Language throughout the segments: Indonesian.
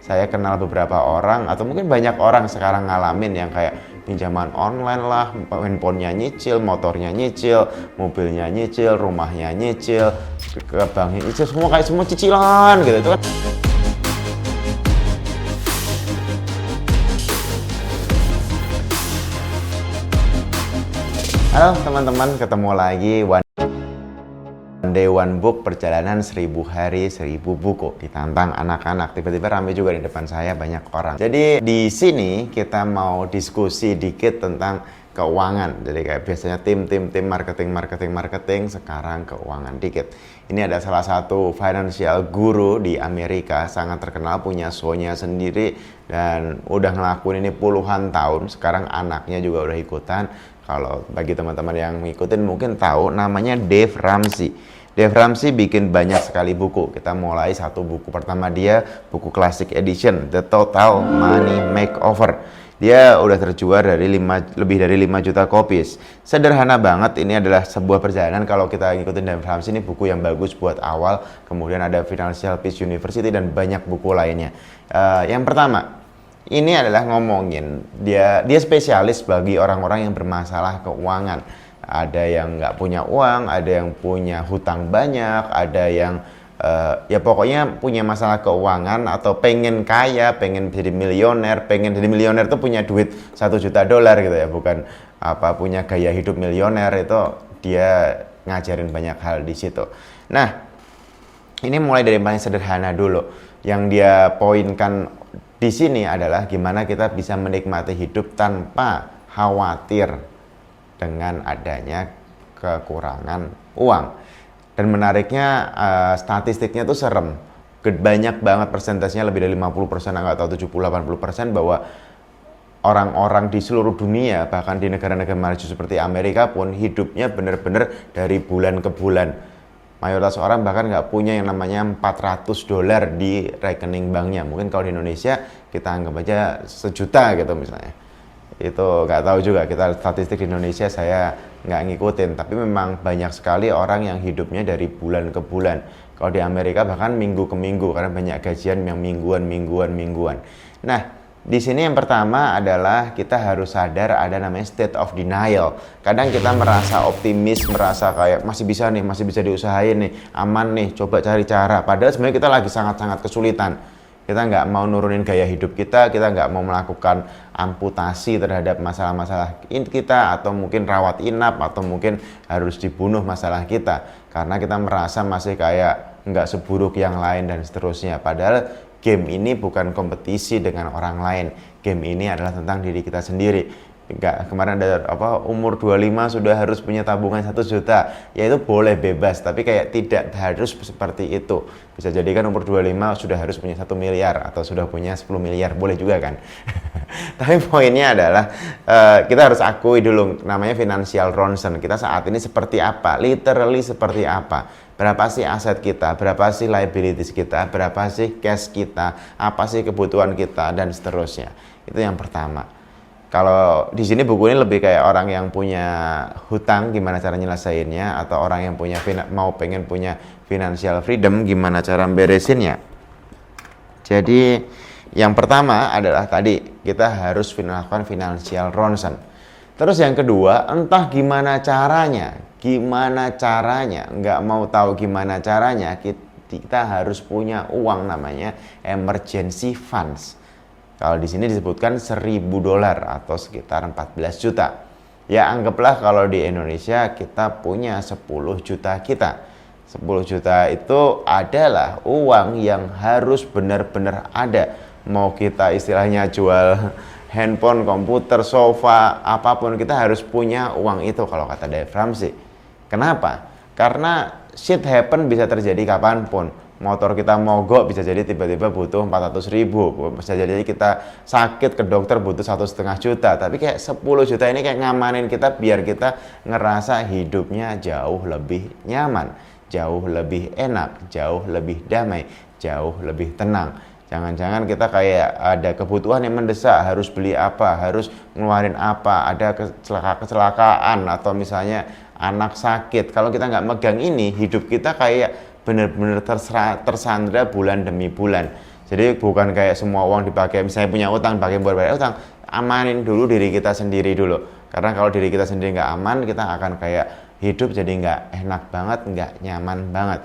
saya kenal beberapa orang atau mungkin banyak orang sekarang ngalamin yang kayak pinjaman online lah, handphonenya nyicil, motornya nyicil, mobilnya nyicil, rumahnya nyicil, ke banknya nyicil, semua kayak semua cicilan gitu. Itu kan halo teman-teman, ketemu lagi One Day One Book, perjalanan 1000 hari 1000 buku. Ditantang anak-anak, tiba-tiba ramai juga di depan saya banyak orang. Jadi di sini kita mau diskusi dikit tentang keuangan. Jadi kayak biasanya tim marketing, sekarang keuangan dikit. Ini ada salah satu financial guru di Amerika, sangat terkenal, punya show-nya sendiri dan udah ngelakuin ini puluhan tahun. Sekarang anaknya juga udah ikutan. Kalau bagi teman-teman yang ngikutin mungkin tahu namanya Dave Ramsey. Dave Ramsey bikin banyak sekali buku. Kita mulai satu buku pertama dia, buku classic edition, The Total Money Makeover. Dia udah terjual lebih dari 5 juta copies. Sederhana banget, ini adalah sebuah perjalanan kalau kita ngikutin Dave Ramsey, ini buku yang bagus buat awal. Kemudian ada Financial Peace University dan banyak buku lainnya. Yang pertama, ini adalah ngomongin dia spesialis bagi orang-orang yang bermasalah keuangan. Ada yang nggak punya uang, ada yang punya hutang banyak, ada yang ya pokoknya punya masalah keuangan atau pengen kaya, pengen jadi milioner. Pengen jadi milioner tuh punya duit $1 juta gitu ya, bukan apa punya gaya hidup milioner. Itu dia ngajarin banyak hal di situ. Nah, ini mulai dari paling sederhana dulu. Yang dia poinkan di sini adalah gimana kita bisa menikmati hidup tanpa khawatir dengan adanya kekurangan uang. Dan menariknya statistiknya tuh serem. Banyak banget persentasenya, lebih dari 50%, nggak tahu 70-80% bahwa orang-orang di seluruh dunia, bahkan di negara-negara maju seperti Amerika pun hidupnya benar-benar dari bulan ke bulan. Mayoritas orang bahkan nggak punya yang namanya $400 di rekening banknya. Mungkin kalau di Indonesia kita anggap aja $1 juta gitu misalnya. Itu nggak tahu juga, kita statistik di Indonesia saya nggak ngikutin. Tapi memang banyak sekali orang yang hidupnya dari bulan ke bulan. Kalau di Amerika bahkan minggu ke minggu, karena banyak gajian yang mingguan. Nah, di sini yang pertama adalah kita harus sadar ada namanya state of denial. Kadang kita merasa optimis, merasa kayak masih bisa diusahain nih, aman nih, coba cari cara. Padahal sebenarnya kita lagi sangat-sangat kesulitan. Kita nggak mau nurunin gaya hidup kita nggak mau melakukan amputasi terhadap masalah-masalah kita, atau mungkin rawat inap, atau mungkin harus dibunuh masalah kita. Karena kita merasa masih kayak nggak seburuk yang lain dan seterusnya. Padahal game ini bukan kompetisi dengan orang lain. Game ini adalah tentang diri kita sendiri. Kemarin ada umur 25 sudah harus punya tabungan 1 juta. Ya itu boleh bebas, tapi kayak tidak harus seperti itu. Bisa jadi kan umur 25 sudah harus punya 1 miliar atau sudah punya 10 miliar, boleh juga kan. Tapi poinnya adalah kita harus akui dulu namanya financial ronsen. Kita saat ini seperti apa? Literally seperti apa? Berapa sih aset kita, berapa sih liabilities kita, berapa sih cash kita, apa sih kebutuhan kita, dan seterusnya. Itu yang pertama. Kalau di sini buku ini lebih kayak orang yang punya hutang, gimana cara nyelesainnya, atau orang yang pengen punya financial freedom, gimana cara beresinnya. Jadi yang pertama adalah tadi kita harus melakukan financial ronsen. Terus yang kedua, entah gimana caranya, nggak mau tahu gimana caranya, kita harus punya uang namanya emergency funds. Kalau di sini disebutkan $1.000 atau sekitar 14 juta. Ya anggaplah kalau di Indonesia kita punya 10 juta kita. 10 juta itu adalah uang yang harus benar-benar ada. Mau kita istilahnya jual handphone, komputer, sofa, apapun, kita harus punya uang itu kalau kata Dave Ramsey. Kenapa? Karena shit happen bisa terjadi kapanpun. Motor kita mogok, bisa jadi tiba-tiba butuh 400.000. Bisa jadi kita sakit ke dokter butuh 1,5 juta. Tapi kayak 10 juta ini kayak ngamanin kita biar kita ngerasa hidupnya jauh lebih nyaman, jauh lebih enak, jauh lebih damai, jauh lebih tenang. Jangan-jangan kita kayak ada kebutuhan yang mendesak, harus beli apa, harus ngeluarin apa, ada kecelakaan, atau misalnya anak sakit. Kalau kita nggak megang ini, hidup kita kayak benar-benar tersandra bulan demi bulan. Jadi bukan kayak semua uang dipakai, misalnya punya utang, pakai buat bayar utang, amanin dulu diri kita sendiri dulu. Karena kalau diri kita sendiri nggak aman, kita akan kayak hidup jadi nggak enak banget, nggak nyaman banget.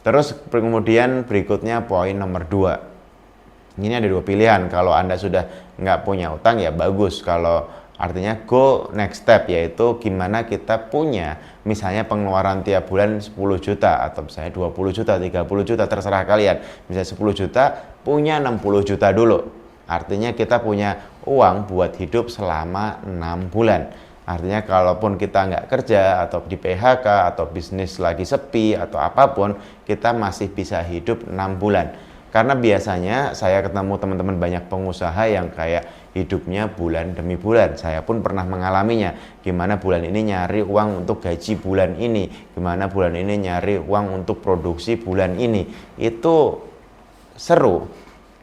Terus kemudian berikutnya poin nomor 2. Ini ada 2 pilihan. Kalau Anda sudah nggak punya utang ya bagus. Kalau artinya go next step, yaitu gimana kita punya misalnya pengeluaran tiap bulan 10 juta atau misalnya 20 juta, 30 juta, terserah kalian. Misalnya 10 juta, punya 60 juta dulu. Artinya kita punya uang buat hidup selama 6 bulan. Artinya kalaupun kita nggak kerja atau di PHK atau bisnis lagi sepi atau apapun, kita masih bisa hidup 6 bulan. Karena biasanya saya ketemu teman-teman banyak pengusaha yang kayak hidupnya bulan demi bulan. Saya pun pernah mengalaminya. Gimana bulan ini nyari uang untuk gaji bulan ini, gimana bulan ini nyari uang untuk produksi bulan ini. Itu seru,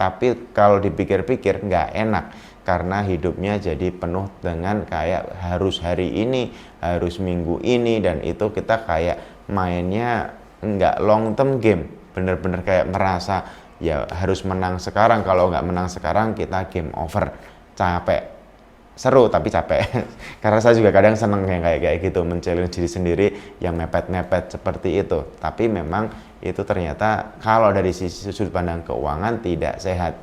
tapi kalau dipikir-pikir nggak enak. Karena hidupnya jadi penuh dengan kayak harus hari ini, harus minggu ini, dan itu kita kayak mainnya nggak long term game. Bener-bener kayak merasa ya harus menang sekarang, kalau nggak menang sekarang kita game over. Capek, seru tapi capek. Karena saya juga kadang seneng yang kayak gitu, men-challenge diri sendiri yang mepet-mepet seperti itu. Tapi memang itu ternyata kalau dari sisi sudut pandang keuangan tidak sehat.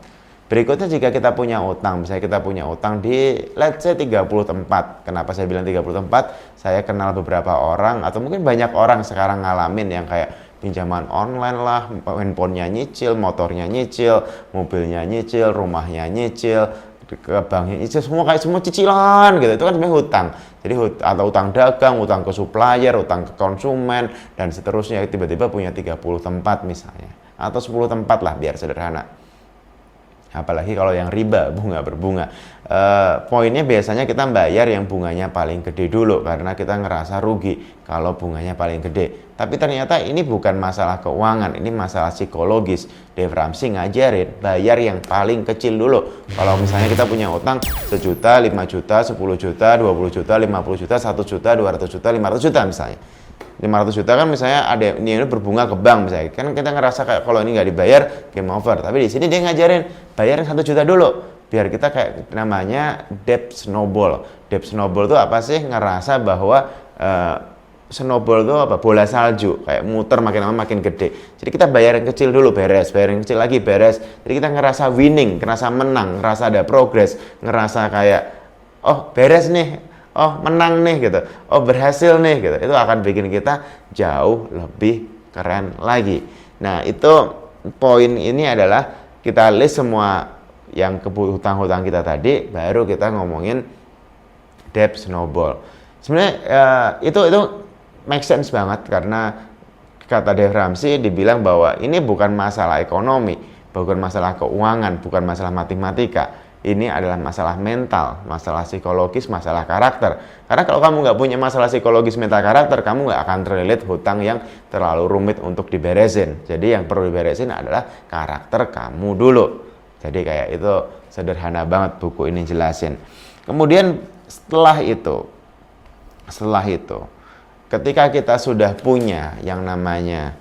Berikutnya jika kita punya utang, misalnya kita punya utang di let's say 30 tempat. Kenapa saya bilang 30 tempat? Saya kenal beberapa orang atau mungkin banyak orang sekarang ngalamin yang kayak pinjaman online lah, handphonenya nyicil, motornya nyicil, mobilnya nyicil, rumahnya nyicil, ke banknya nyicil, semua kayak semua cicilan gitu. Itu kan sebenarnya hutang. Jadi atau utang dagang, utang ke supplier, utang ke konsumen, dan seterusnya. Tiba-tiba punya 30 tempat misalnya, atau 10 tempat lah biar sederhana. Apalagi kalau yang riba, bunga berbunga. Poinnya biasanya kita bayar yang bunganya paling gede dulu karena kita ngerasa rugi kalau bunganya paling gede. Tapi ternyata ini bukan masalah keuangan, ini masalah psikologis. Dave Ramsey ngajarin bayar yang paling kecil dulu. Kalau misalnya kita punya utang 1 juta, 5 juta, 10 juta, 20 juta, 50 juta, 1 juta, 200 juta, 500 juta misalnya. 500 juta kan misalnya ada ini berbunga ke bank misalnya, kan kita ngerasa kayak kalau ini nggak dibayar game over. Tapi di sini dia ngajarin bayarin 1 juta dulu biar kita kayak namanya debt snowball. Debt snowball itu apa sih? Ngerasa bahwa snowball itu apa? Bola salju, kayak muter makin lama makin gede. Jadi kita bayar yang kecil dulu, beres, bayar yang kecil lagi, beres. Jadi kita ngerasa winning, ngerasa menang, ngerasa ada progress, ngerasa kayak oh beres nih, oh menang nih gitu, oh berhasil nih gitu. Itu akan bikin kita jauh lebih keren lagi. Nah itu poin ini adalah kita list semua yang hutang-hutang kita tadi, baru kita ngomongin debt snowball. Sebenarnya itu make sense banget karena kata Dave Ramsey dibilang bahwa ini bukan masalah ekonomi, bukan masalah keuangan, bukan masalah matematika. Ini adalah masalah mental, masalah psikologis, masalah karakter. Karena kalau kamu nggak punya masalah psikologis, mental, karakter, kamu nggak akan terlilit hutang yang terlalu rumit untuk diberesin. Jadi yang perlu diberesin adalah karakter kamu dulu. Jadi kayak itu sederhana banget buku ini jelasin. Kemudian setelah itu, ketika kita sudah punya yang namanya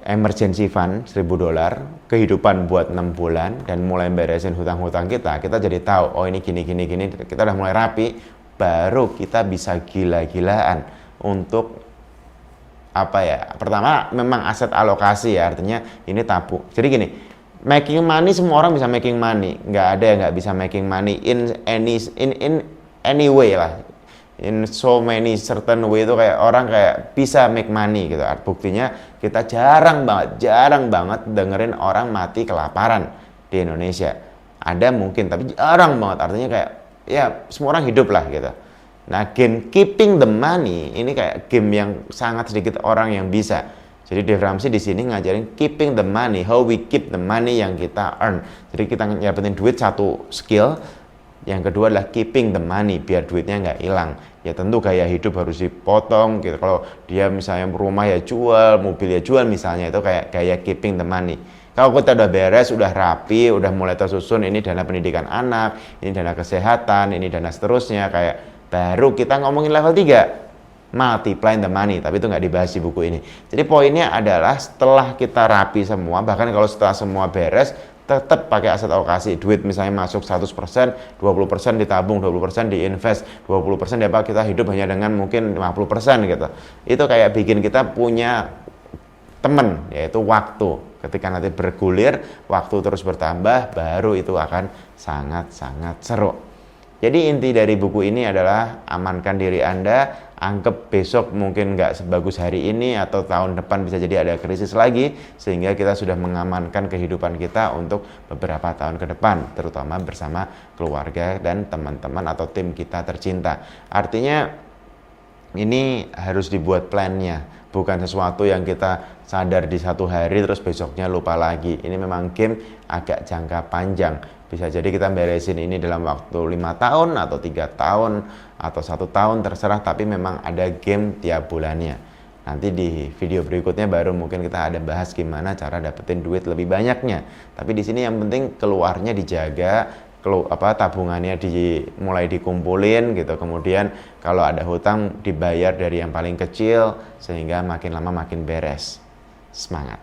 emergency fund $1.000, kehidupan buat 6 bulan, dan mulai beresin hutang-hutang kita jadi tahu, oh ini gini, kita udah mulai rapi, baru kita bisa gila-gilaan untuk apa ya, pertama memang aset alokasi ya, artinya ini tabung. Jadi gini, making money semua orang bisa making money, nggak ada yang nggak bisa making money in any way lah, in so many certain way. Itu kayak orang kayak bisa make money gitu. Buktinya kita jarang banget dengerin orang mati kelaparan di Indonesia. Ada mungkin tapi jarang banget, artinya kayak ya semua orang hidup lah gitu. Nah game keeping the money ini kayak game yang sangat sedikit orang yang bisa. Jadi Dave Ramsey di sini ngajarin keeping the money, how we keep the money yang kita earn. Jadi kita nyapetin duit, satu skill. Yang kedua adalah keeping the money, biar duitnya nggak hilang. Ya tentu gaya hidup harus dipotong gitu. Kalau dia misalnya rumah ya jual, mobil ya jual misalnya, itu kayak gaya keeping the money. Kalau kita udah beres, udah rapi, udah mulai tersusun, ini dana pendidikan anak, ini dana kesehatan, ini dana seterusnya, kayak baru kita ngomongin level 3. multiply the money, tapi itu nggak dibahas di buku ini. Jadi poinnya adalah setelah kita rapi semua, bahkan kalau setelah semua beres, tetap pakai aset alokasi. Duit misalnya masuk 100%, 20% ditabung, 20% diinvest, 20% apa kita hidup hanya dengan mungkin 50% gitu. Itu kayak bikin kita punya temen, yaitu waktu. Ketika nanti bergulir, waktu terus bertambah, baru itu akan sangat-sangat seru. Jadi inti dari buku ini adalah amankan diri Anda, anggap besok mungkin nggak sebagus hari ini atau tahun depan bisa jadi ada krisis lagi, sehingga kita sudah mengamankan kehidupan kita untuk beberapa tahun ke depan, terutama bersama keluarga dan teman-teman atau tim kita tercinta. Artinya ini harus dibuat plannya, bukan sesuatu yang kita sadar di satu hari terus besoknya lupa lagi. Ini memang game agak jangka panjang. Bisa jadi kita beresin ini dalam waktu 5 tahun atau 3 tahun atau 1 tahun terserah, tapi memang ada game tiap bulannya. Nanti di video berikutnya baru mungkin kita ada bahas gimana cara dapetin duit lebih banyaknya. Tapi di sini yang penting keluarnya dijaga, tabungannya mulai dikumpulin gitu. Kemudian kalau ada hutang dibayar dari yang paling kecil sehingga makin lama makin beres. Semangat.